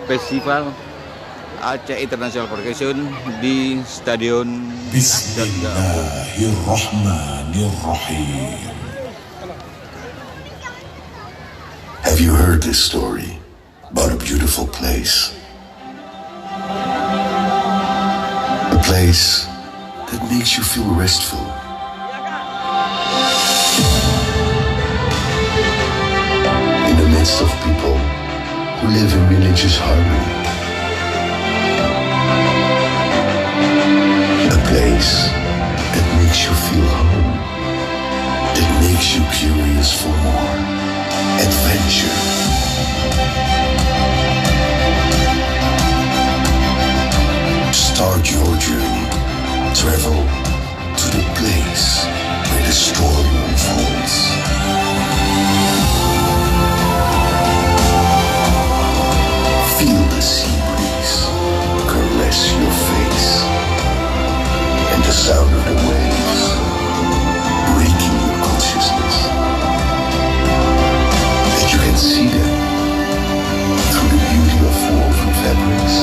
Festival Aceh Internasional Percussion di Stadion Bismillahirrahmanirrahim. Have you heard this story about a beautiful place? A place that makes you feel restful. In the midst of people who live in religious harmony. A place that makes you feel home. That makes you curious for more adventure. Start your journey. Travel to the place where the story unfolds. Feel the sea breeze caress your face, and the sound of the waves breaking your consciousness. That you can see them through the beauty of woven fabrics.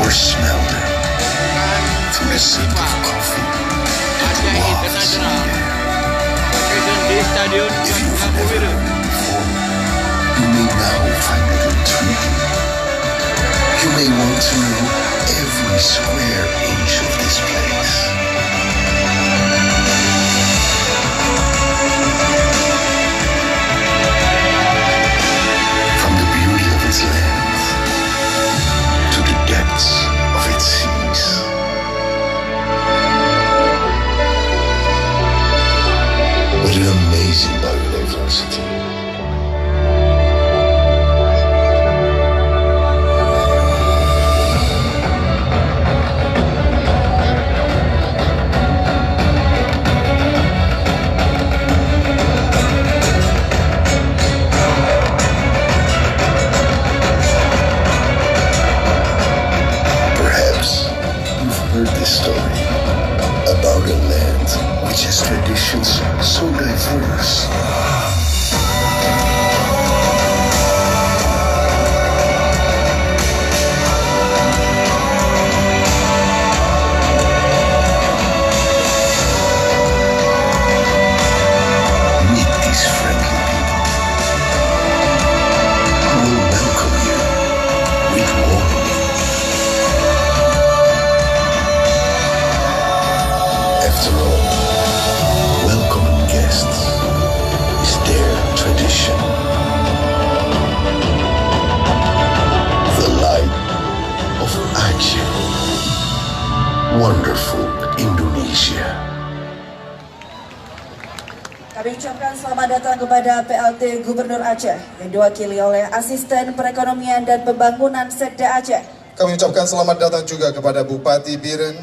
Or smell them through the scent of coffee that wafts in the air. If you've never heard it before, you may now find it intriguing. You may want to know every square inch of this place. From the beauty of its lands to the depths of its seas. What an amazing biodiversity. Perhaps you've heard this story about a land which has traditions so diverse. Meet these friendly people who will welcome you with warmth. After all, welcoming guests is their tradition. The light of Aceh. Wonderful Indonesia. Kami ucapkan selamat datang kepada PLT Gubernur Aceh yang diwakili oleh Asisten Perekonomian dan Pembangunan Sekda Aceh. Kami ucapkan selamat datang juga kepada Bupati Bireun,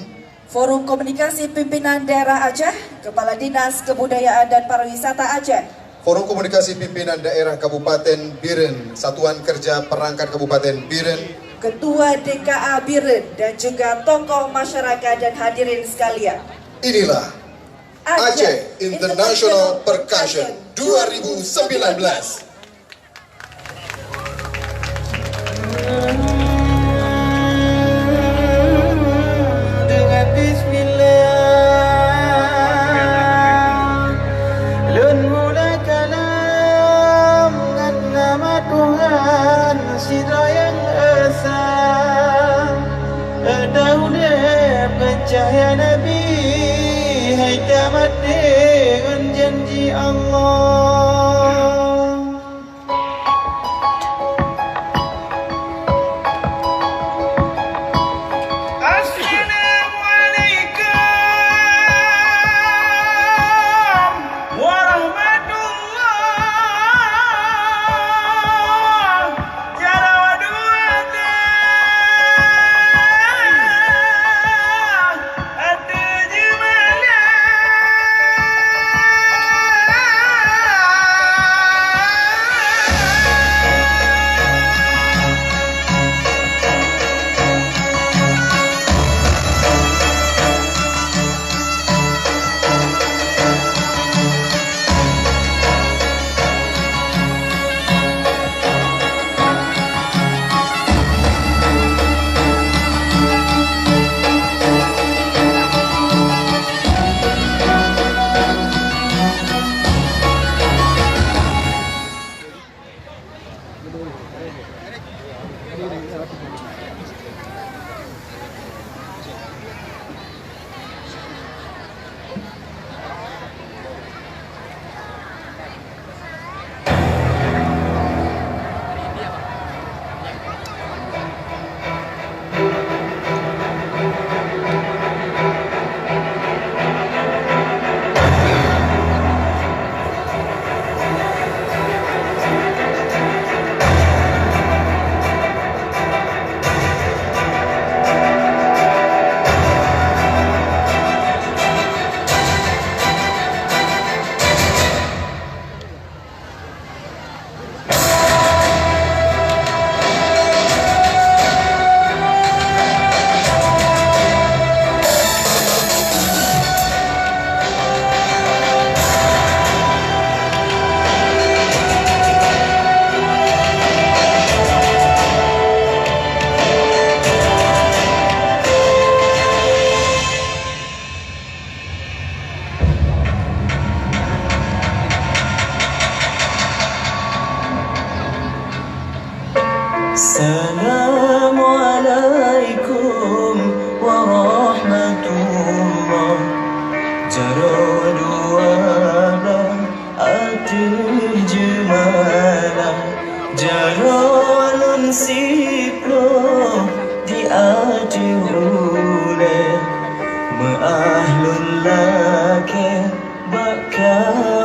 Forum Komunikasi Pimpinan Daerah Aceh, Kepala Dinas Kebudayaan dan Pariwisata Aceh, Forum Komunikasi Pimpinan Daerah Kabupaten Bireun, Satuan Kerja Perangkat Kabupaten Bireun, Ketua DKA Bireun, dan juga tokoh masyarakat dan hadirin sekalian. Inilah Aceh Internasional Percussion 2019. Dengan bismillah lun mula kalam dengan nama Tuhan sidra yang esa dahulu pencahaya Nabi hai tamat dengan janji Allah.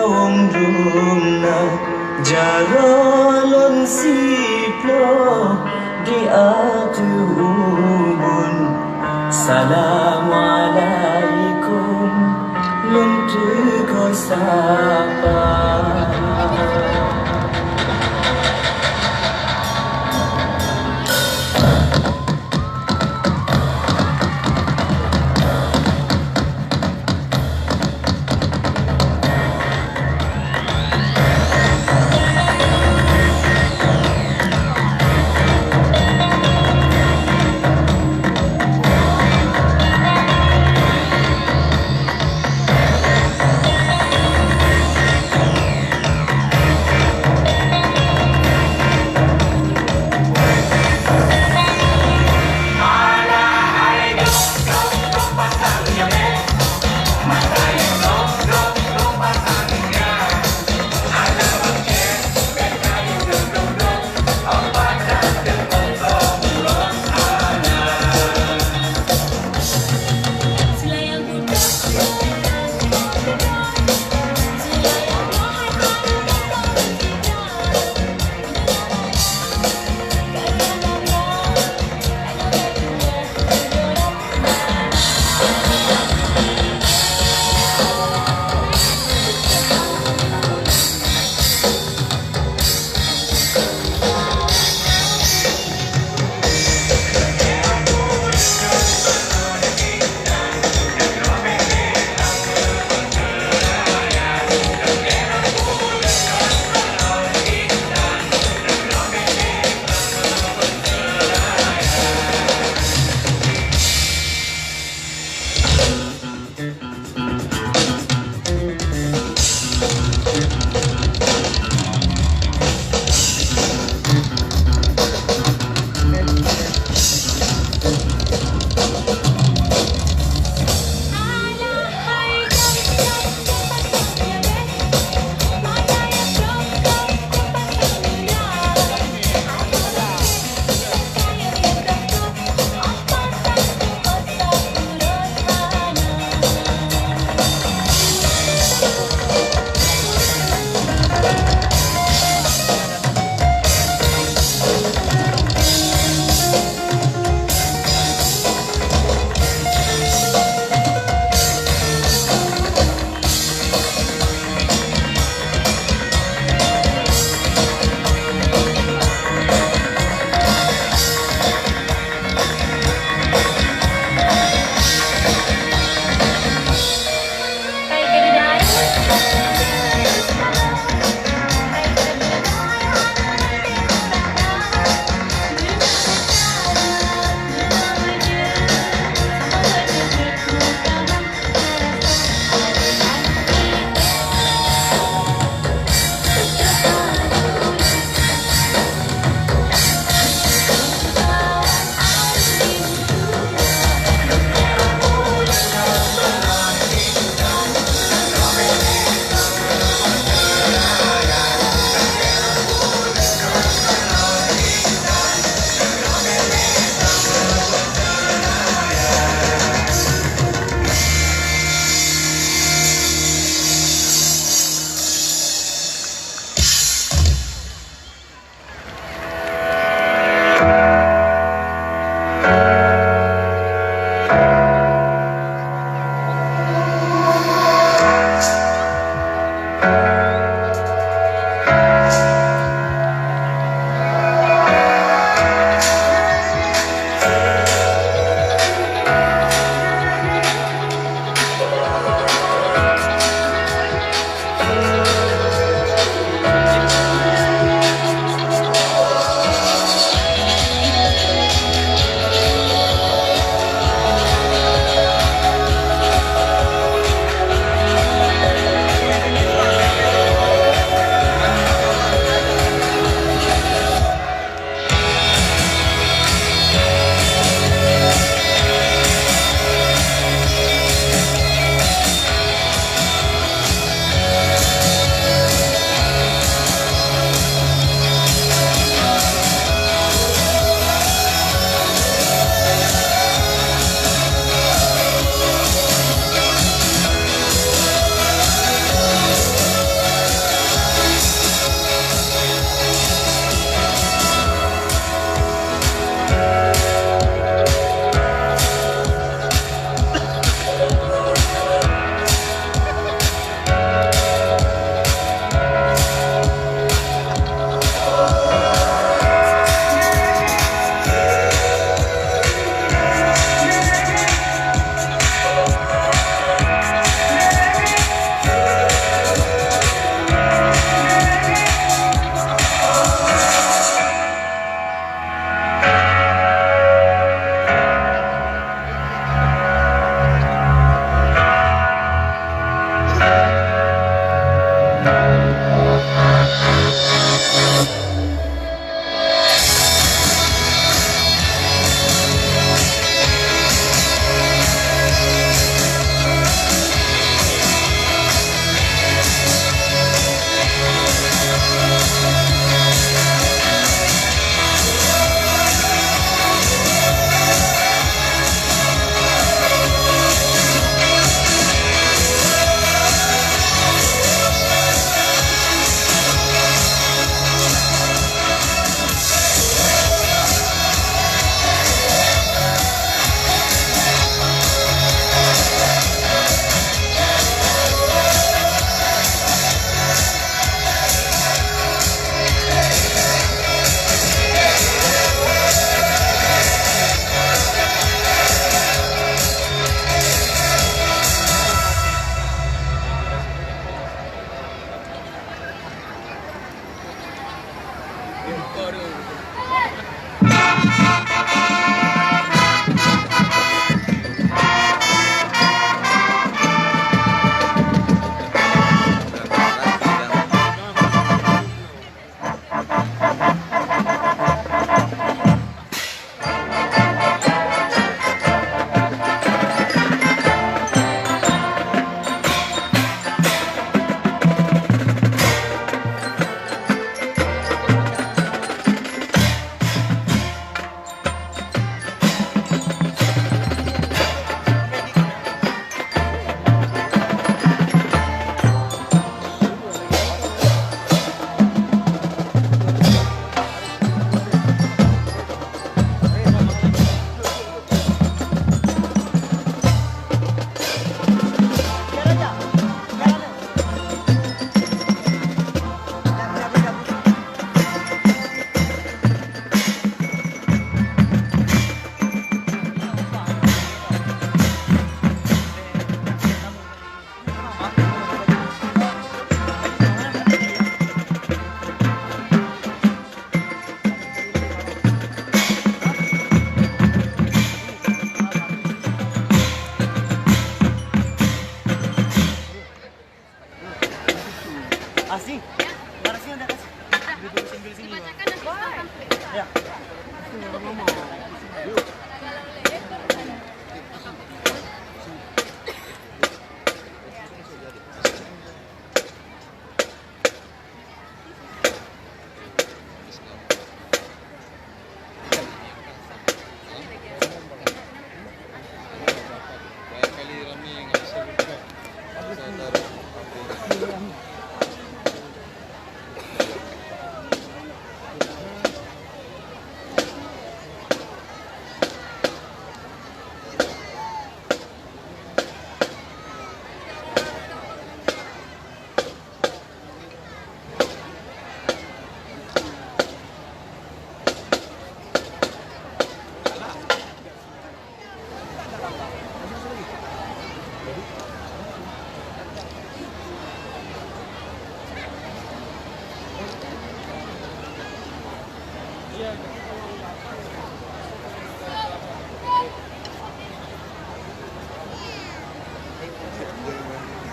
wong dumna jarolon siplo di atu ubun. Assalamualaikum luntu ko sapa.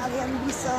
Kalian bisa.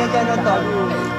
akan nonton.